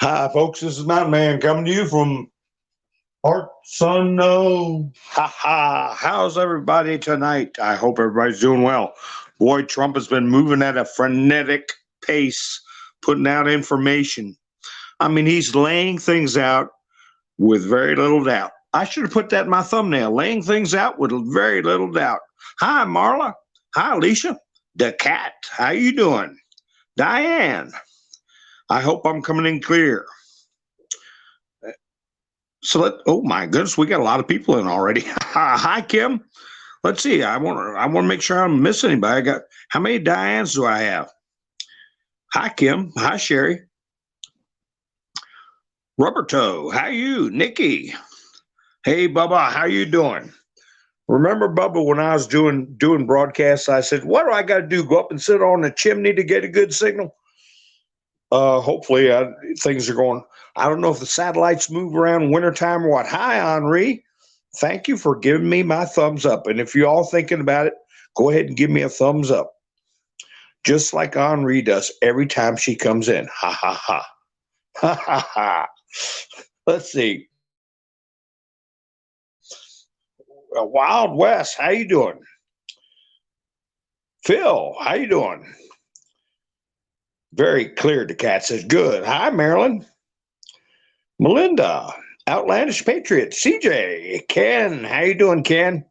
Hi, folks. This is Mountain Man coming to you from Heart Sun No. Ha ha. How's everybody tonight? I hope everybody's doing well. Boy, Trump has been moving at a frenetic pace, putting out information. I mean, he's laying things out with very little doubt. I should have put that in my thumbnail, laying things out with very little doubt. Hi, Marla. Hi, Alicia. The cat. How you doing? Diane. I hope I'm coming in clear. Oh my goodness, we got a lot of people in already. Hi, Kim. Let's see. I want to make sure I don't miss anybody. I got how many Dianes do I have? Hi, Kim. Hi, Sherry. Rubber Toe. How you, Nikki? Hey, Bubba. How you doing? Remember, Bubba, when I was doing broadcasts, I said, "What do I got to do? Go up and sit on the chimney to get a good signal?" Hopefully, things are going. I don't know if the satellites move around wintertime or what. Hi, Henri. Thank you for giving me my thumbs up. And if you're all thinking about it, go ahead and give me a thumbs up. Just like Henri does every time she comes in. Ha, ha, ha. Ha, ha, ha. Let's see. Wild West, how you doing? Phil, how you doing? Very clear, the cat says, good. Hi, Marilyn. Melinda, Outlandish Patriot. CJ, Ken, how you doing, Ken?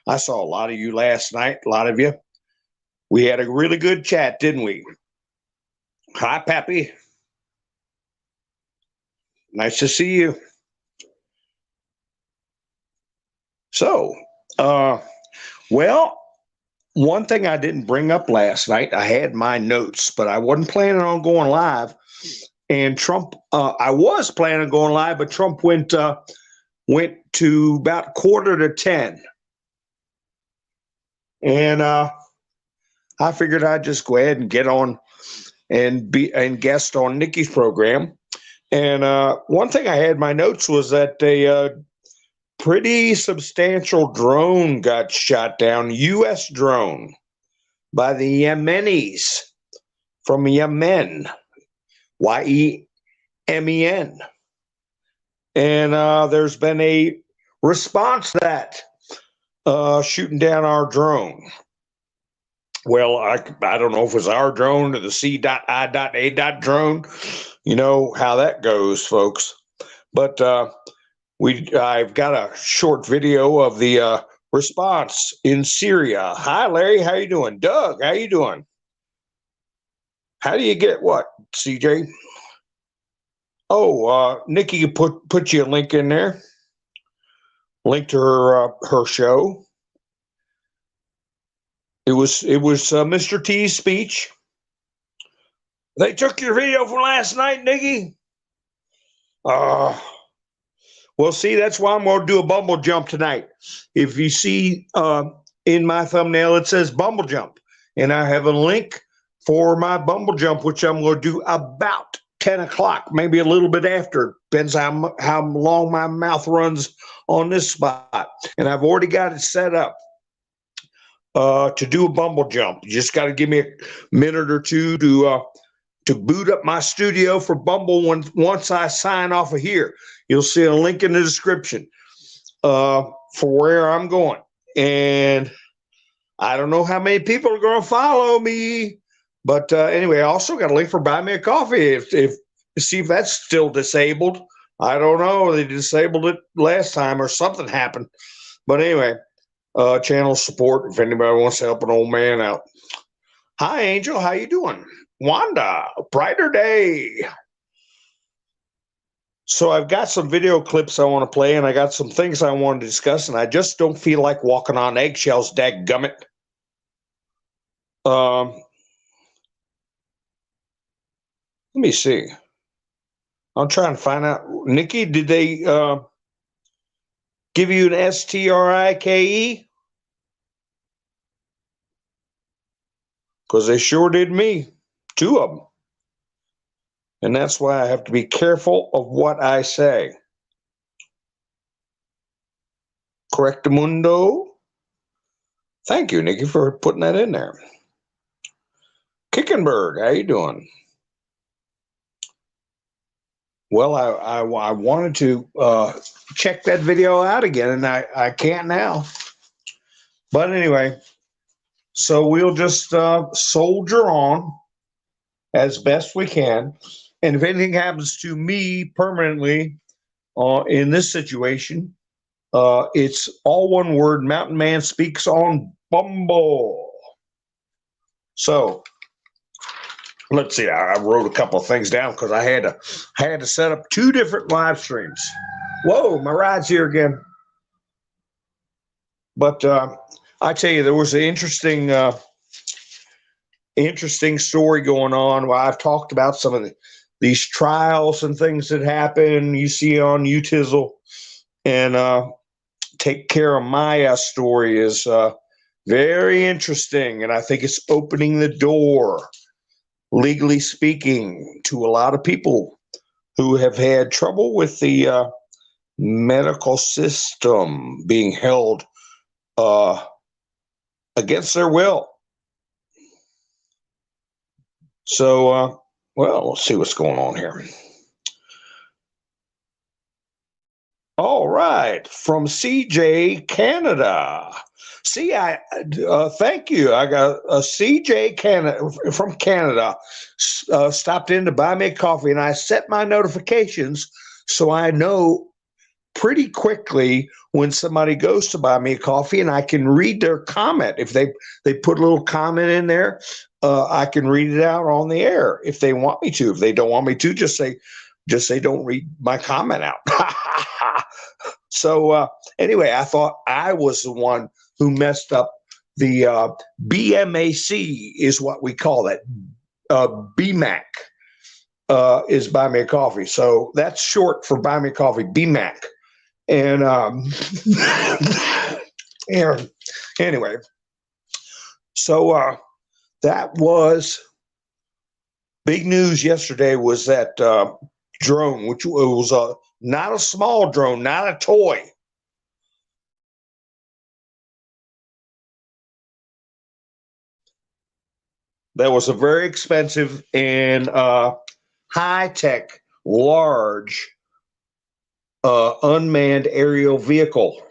I saw a lot of you last night, a lot of you. We had a really good chat, didn't we? Hi, Pappy. Nice to see you. So, well, one thing I didn't bring up last night, I had my notes, but I wasn't planning on going live. And Trump, I was planning on going live, but Trump went to about 9:45. And I figured I'd just go ahead and get on and guest on Nikki's program. And one thing I had in my notes was that a pretty substantial drone got shot down, U.S. drone, by the Yemenis from Yemen, Yemen. And there's been a response to that, shooting down our drone. Well, I don't know if it was our drone or the C.I.A. drone. You know how that goes, folks. But I've got a short video of the response in Syria. Hi, Larry. How you doing? Doug, how you doing? How do you get what, CJ? Oh, Nikki put you a link in there. Link to her show. It was Mr. T's speech. They took your video from last night, Nikki. Well, see, that's why I'm going to do a Bumble jump tonight. If you see in my thumbnail, it says Bumble jump, and I have a link for my Bumble jump, which I'm going to do about 10 o'clock, maybe a little bit after. Depends how long my mouth runs on this spot. And I've already got it set up to do a Bumble jump. You just got to give me a minute or two to boot up my studio for Bumble. Once I sign off of here, you'll see a link in the description for where I'm going. And I don't know how many people are going to follow me. But anyway, I also got a link for Buy Me a Coffee. If see if that's still disabled. I don't know. They disabled it last time or something happened. But anyway, channel support if anybody wants to help an old man out. Hi, Angel. How you doing? Wanda, brighter day. So I've got some video clips I want to play, and I got some things I want to discuss, and I just don't feel like walking on eggshells, dadgummit. Let me see. I'm trying to find out. Nikki, did they give you an STRIKE? Because they sure did me. 2 of them. And that's why I have to be careful of what I say. Correctamundo. Thank you, Nikki, for putting that in there. Kickenberg, how you doing? Well, I wanted to check that video out again, and I can't now. But anyway, so we'll just soldier on as best we can. And if anything happens to me permanently in this situation, it's all one word. Mountain Man speaks on Bumble. So let's see. I wrote a couple of things down because I had to set up 2 different live streams. Whoa, my ride's here again. But I tell you, there was an interesting story going on. Well, I've talked about some of these trials and things that happen. You see on UTizzle, and Take Care of Maya story is very interesting, and I think it's opening the door, legally speaking, to a lot of people who have had trouble with the medical system being held against their will. So, well, let's see what's going on here. All right, from CJ Canada. See, thank you. I got a CJ Canada from Canada stopped in to buy me a coffee, and I set my notifications so I know pretty quickly when somebody goes to buy me a coffee, and I can read their comment. If they put a little comment in there, I can read it out on the air if they want me to. If they don't want me to, just say don't read my comment out. So anyway, I thought I was the one who messed up the BMAC is what we call it. BMAC is Buy Me a Coffee. So that's short for Buy Me a Coffee, BMAC. And anyway, so that was big news yesterday, was that drone, which was not a small drone, not a toy. That was a very expensive and high-tech, large unmanned aerial vehicle.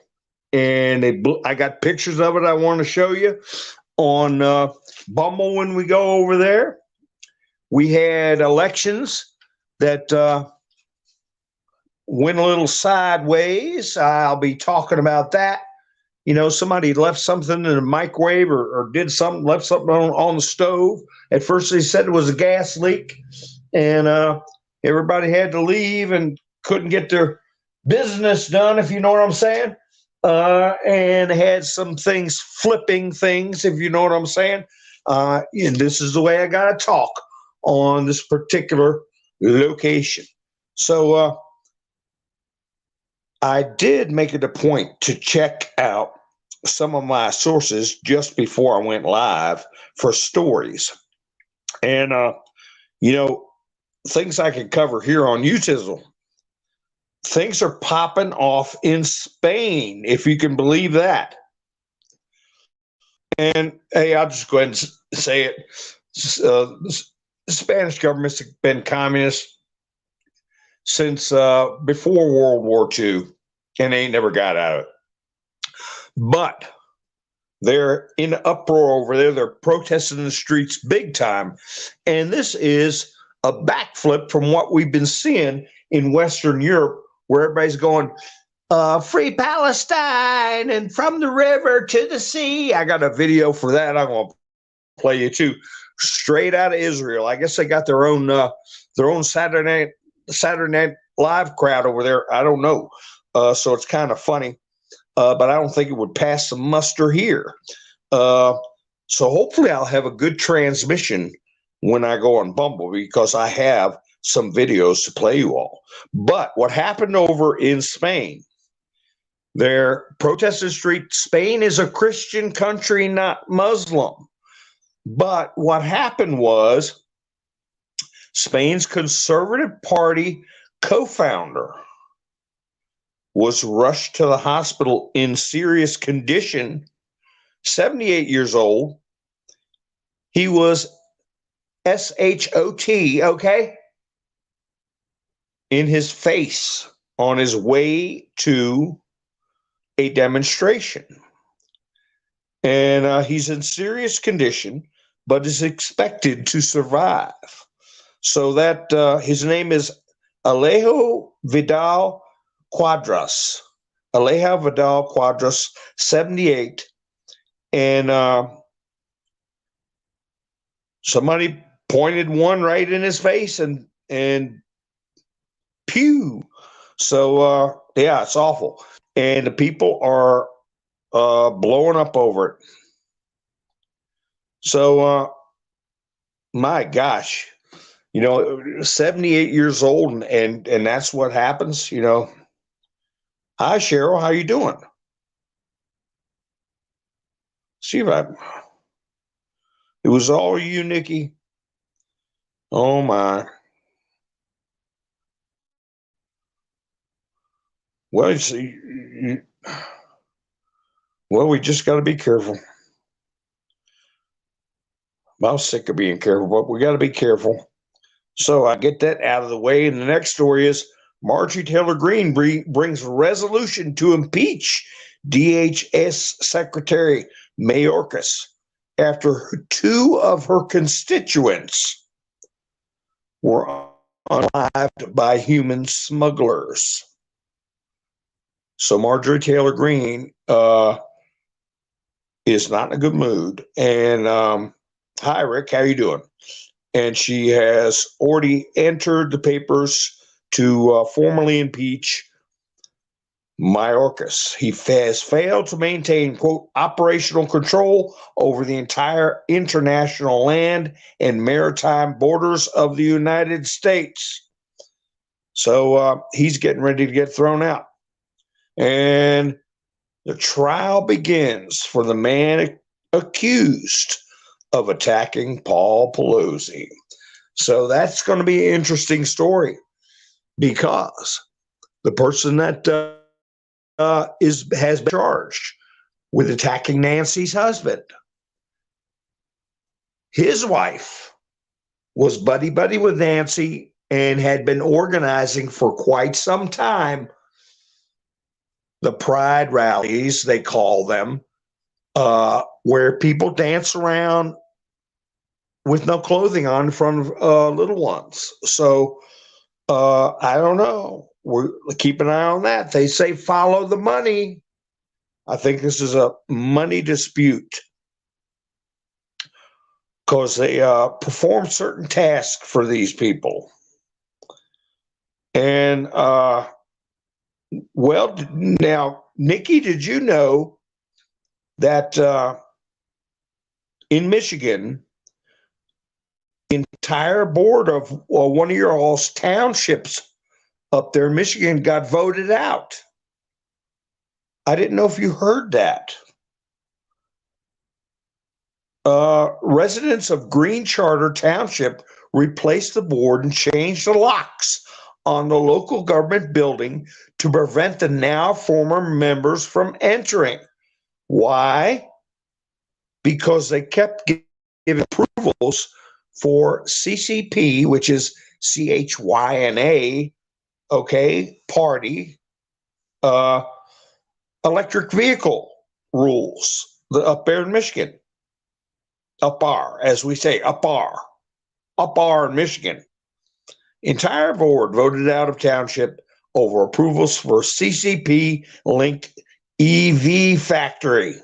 And I got pictures of it I want to show you on Bumble when we go over there. We had elections that went a little sideways. I'll be talking about that. You know, somebody left something in the microwave or did something, left something on the stove. At first they said it was a gas leak, and everybody had to leave and couldn't get their business done, if you know what I'm saying. And had some things, flipping things, if you know what I'm saying. And this is the way I got to talk on this particular location. So I did make it a point to check out some of my sources just before I went live for stories. And, you know, things I can cover here on UTizzle. Things are popping off in Spain, if you can believe that. And, hey, I'll just go ahead and say it. The Spanish government's been communist since before World War II, and they ain't never got out of it. But they're in uproar over there. They're protesting in the streets big time. And this is a backflip from what we've been seeing in Western Europe, where everybody's going, free Palestine and from the river to the sea. I got a video for that I'm going to play you too. Straight out of Israel. I guess they got their own Saturday Night Live crowd over there. I don't know. So it's kind of funny. But I don't think it would pass the muster here. So hopefully I'll have a good transmission when I go on Bumble, because I have some videos to play you all. But what happened over in Spain, they're protesting the street. Spain is a Christian country, not Muslim. But what happened was Spain's Conservative Party co-founder was rushed to the hospital in serious condition, 78 years old. He was SHOT, okay? in his face on his way to a demonstration. And he's in serious condition, but is expected to survive. So that his name is Alejo Vidal Quadras. Alejo Vidal Quadras, 78. And somebody pointed one right in his face and pew. So yeah, it's awful. And the people are blowing up over it. So my gosh, 78 years old and that's what happens, Hi Cheryl, how you doing? See if it was all you, Nikki. Oh my. Well, we just got to be careful. I'm sick of being careful, but we got to be careful. So I get that out of the way. And the next story is Marjorie Taylor Greene brings resolution to impeach DHS Secretary Mayorkas after two of her constituents were unalived by human smugglers. So Marjorie Taylor Greene is not in a good mood. And hi, Rick, how you doing? And she has already entered the papers to formally impeach Mayorkas. He has failed to maintain, quote, operational control over the entire international land and maritime borders of the United States. So he's getting ready to get thrown out. And the trial begins for the man accused of attacking Paul Pelosi. So that's going to be an interesting story because the person that has been charged with attacking Nancy's husband, his wife was buddy-buddy with Nancy and had been organizing for quite some time the pride rallies, they call them, where people dance around with no clothing on in front of little ones. So I don't know. We'll keep an eye on that. They say follow the money. I think this is a money dispute because they perform certain tasks for these people. And well, now, Nikki, did you know that in Michigan, the entire board of one of your all's townships up there in Michigan got voted out? I didn't know if you heard that. Residents of Green Charter Township replaced the board and changed the locks on the local government building to prevent the now former members from entering. Why? Because they kept giving approvals for CCP, which is CHYNA, okay, party, electric vehicle rules up there in Michigan. Upar, as we say, upar in Michigan. Entire board voted out of township over approvals for CCP linked EV factory.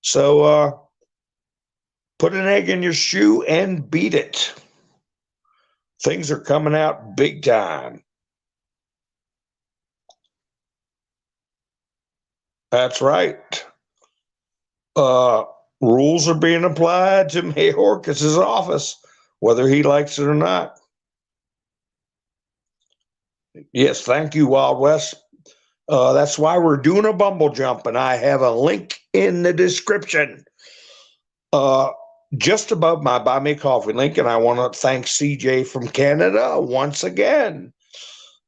So put an egg in your shoe and beat it. Things are coming out big time. That's right. Rules are being applied to Mayorkas' office, whether he likes it or not. Yes, thank you, Wild West. That's why we're doing a Bumble jump, and I have a link in the description just above my Buy Me a Coffee link, and I want to thank CJ from Canada once again.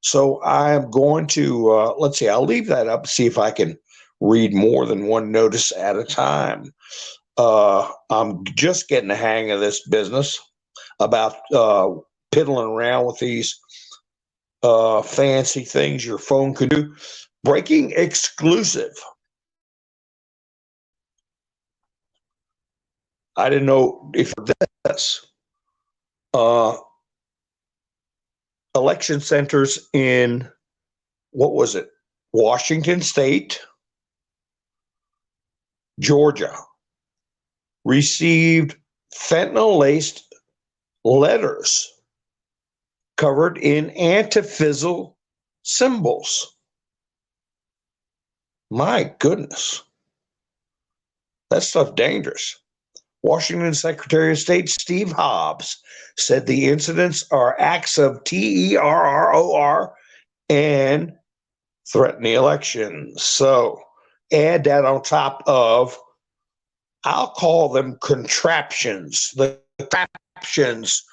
So I am going to, let's see, I'll leave that up, see if I can read more than one notice at a time. I'm just getting the hang of this business about piddling around with these fancy things your phone could do. Breaking exclusive. I didn't know if this. Uh, Election centers in, what was it? Washington State, Georgia, received fentanyl-laced letters covered in antifizzle symbols. My goodness. That stuff dangerous. Washington Secretary of State Steve Hobbs said the incidents are acts of terror and threaten the election. So add that on top of, I'll call them contraptions, the contraptions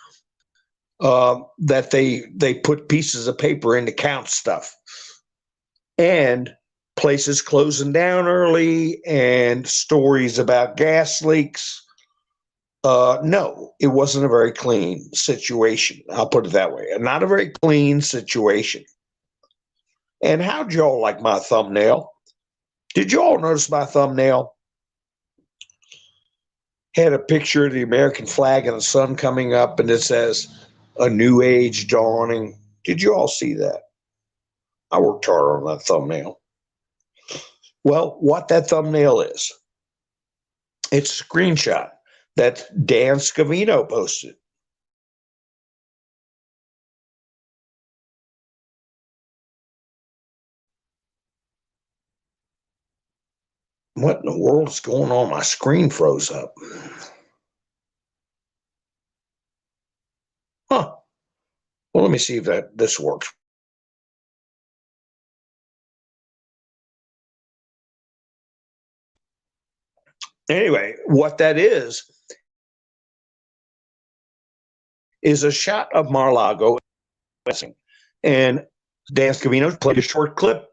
that they put pieces of paper in to count stuff, and places closing down early, and stories about gas leaks. No, it wasn't a very clean situation. I'll put it that way. Not a very clean situation. And how'd y'all like my thumbnail? Did you all notice my thumbnail had a picture of the American flag and the sun coming up, and it says, "A new age dawning"? Did you all see that? I worked hard on that thumbnail. Well, what that thumbnail is, it's a screenshot that Dan Scavino posted. What in the world is going on? My screen froze up. Huh. Well, let me see if this works. Anyway, what that is a shot of Mar-a-Lago, and Dan Scavino played a short clip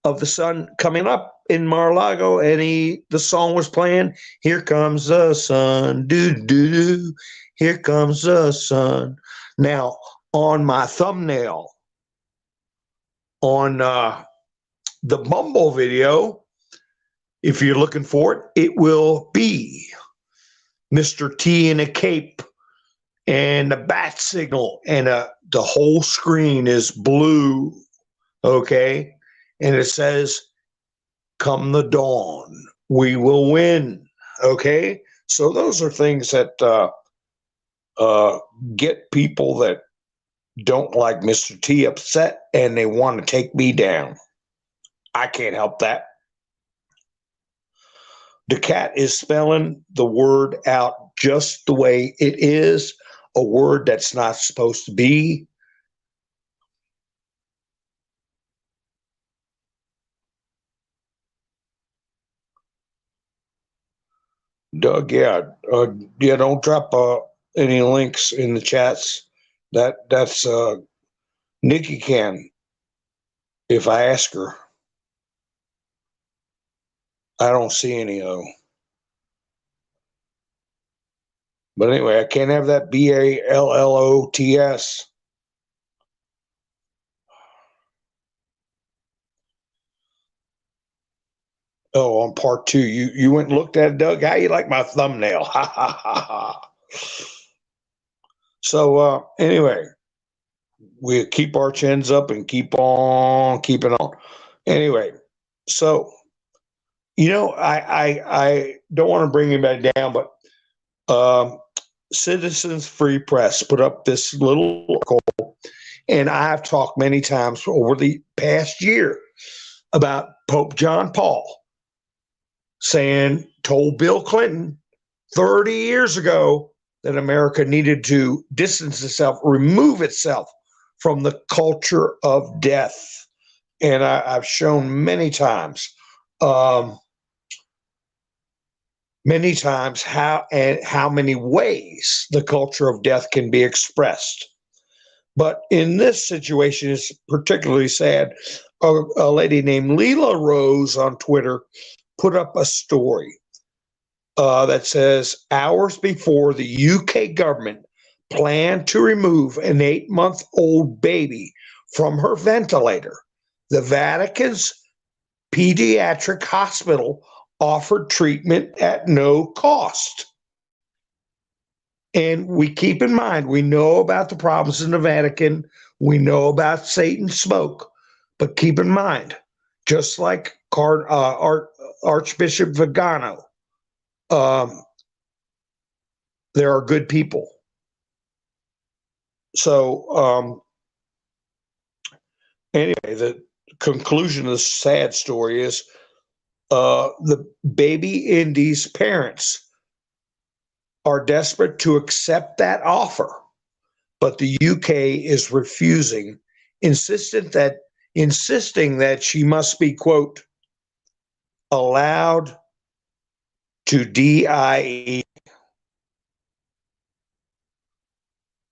of the sun coming up in Mar-a-Lago, and the song was playing. Here comes the sun, do do do. Here comes the sun. Now, on my thumbnail, on the Bumble video, if you're looking for it, it will be Mr. T in a cape and a bat signal, and the whole screen is blue, okay? And it says, "Come the dawn, we will win," okay? So those are things that get people that don't like Mr. T upset, and they want to take me down. I can't help that. The cat is spelling the word out just the way it is, a word that's not supposed to be. Doug, yeah, don't drop any links in the chats. That's Nikki can, if I ask her. I don't see any though. But anyway, I can't have that BALLOTS. Oh, on part 2, you went and looked at it, Doug. How you like my thumbnail? Ha ha ha ha. So anyway, we keep our chins up and keep on keeping on. Anyway, so I don't want to bring anybody down, but Citizens Free Press put up this little article, and I've talked many times over the past year about Pope John Paul told Bill Clinton 30 years ago that America needed to distance itself, remove itself from the culture of death. And I've shown many times how many ways the culture of death can be expressed. But in this situation, it's particularly sad. A lady named Leela Rose on Twitter put up a story that says, hours before the UK government planned to remove an 8-month-old baby from her ventilator. The Vatican's pediatric hospital offered treatment at no cost. And we keep in mind, we know about the problems in the Vatican. We know about Satan's smoke. But keep in mind, just like Archbishop Vigano, there are good people. So anyway, the conclusion of this sad story is the baby Indy's parents are desperate to accept that offer, but the UK is refusing, insisting that she must be, quote, allowed to DIE.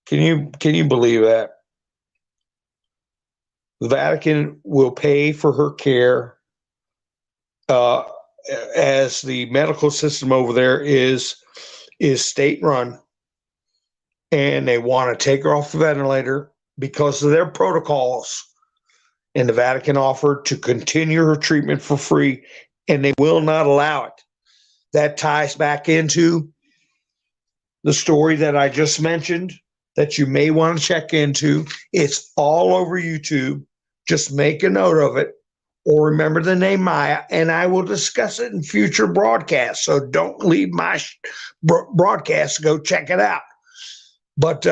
Can you believe that? The Vatican will pay for her care, as the medical system over there is state run, and they want to take her off the ventilator because of their protocols. And the Vatican offered to continue her treatment for free, and they will not allow it. That ties back into the story that I just mentioned that you may want to check into. It's all over YouTube. Just make a note of it, or remember the name Maya, and I will discuss it in future broadcasts. So don't leave my broadcast to go check it out. But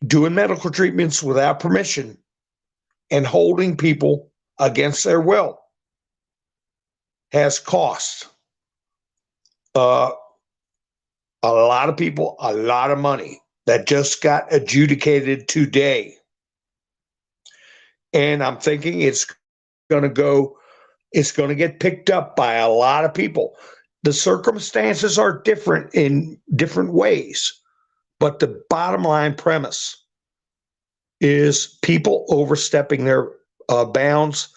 doing medical treatments without permission and holding people against their will has cost a lot of people a lot of money that just got adjudicated today. And I'm thinking it's going to get picked up by a lot of people. The circumstances are different in different ways, but the bottom line premise is people overstepping their bounds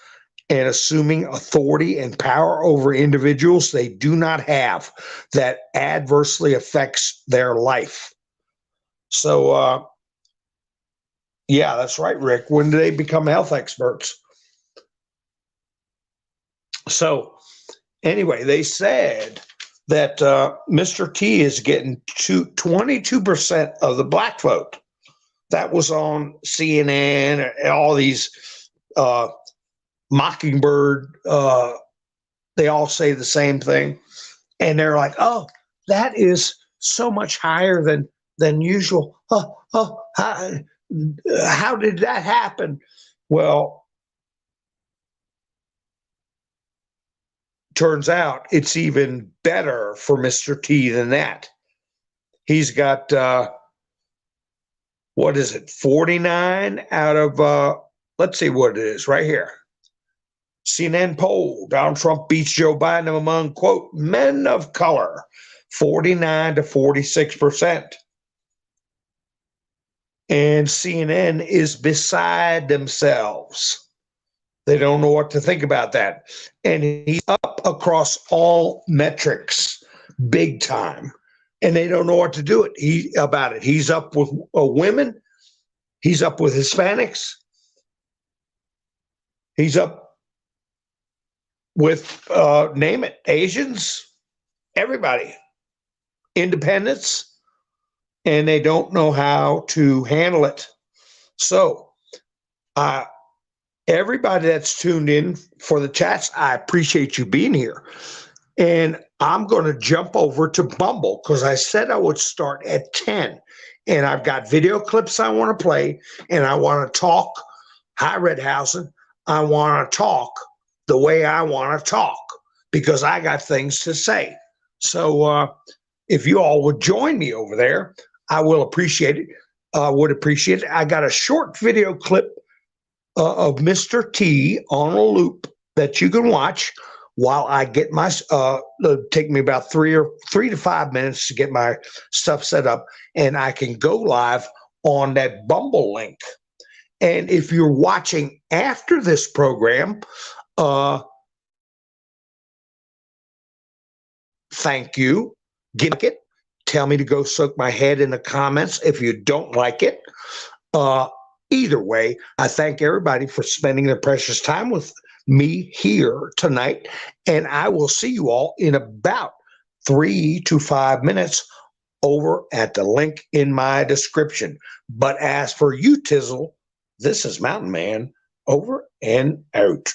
and assuming authority and power over individuals they do not have that adversely affects their life. So, yeah, that's right, Rick. When do they become health experts? So, anyway, they said that Mr. T is getting 22% of the black vote. That was on CNN and all these Mockingbird. They all say the same thing. And they're like, oh, that is so much higher than usual. How did that happen? Well, turns out it's even better for Mr. T than that. He's got, 49 out of, let's see what it is right here. CNN poll, Donald Trump beats Joe Biden among, quote, men of color, 49 to 46%. And CNN is beside themselves. They don't know what to think about that. And he's up across all metrics, big time. And they don't know what to do about it. He's up with women. He's up with Hispanics. He's up with, name it, Asians, everybody, independents. And they don't know how to handle it. So, everybody that's tuned in for the chats, I appreciate you being here. And I'm going to jump over to Bumble because I said I would start at 10. And I've got video clips I want to play, and I want to talk. Hi, Redhausen. I want to talk the way I want to talk because I got things to say. So if you all would join me over there, I will appreciate it. Would appreciate it. I got a short video clip of Mr. T on a loop that you can watch while I get my, it'll take me about 3 to 5 minutes to get my stuff set up, and I can go live on that Bumble link. And if you're watching after this program, thank you. Give it. Tell me to go soak my head in the comments if you don't like it. Either way, I thank everybody for spending their precious time with me here tonight. And I will see you all in about 3 to 5 minutes over at the link in my description. But as for you, Tizzle, this is Mountain Man over and out.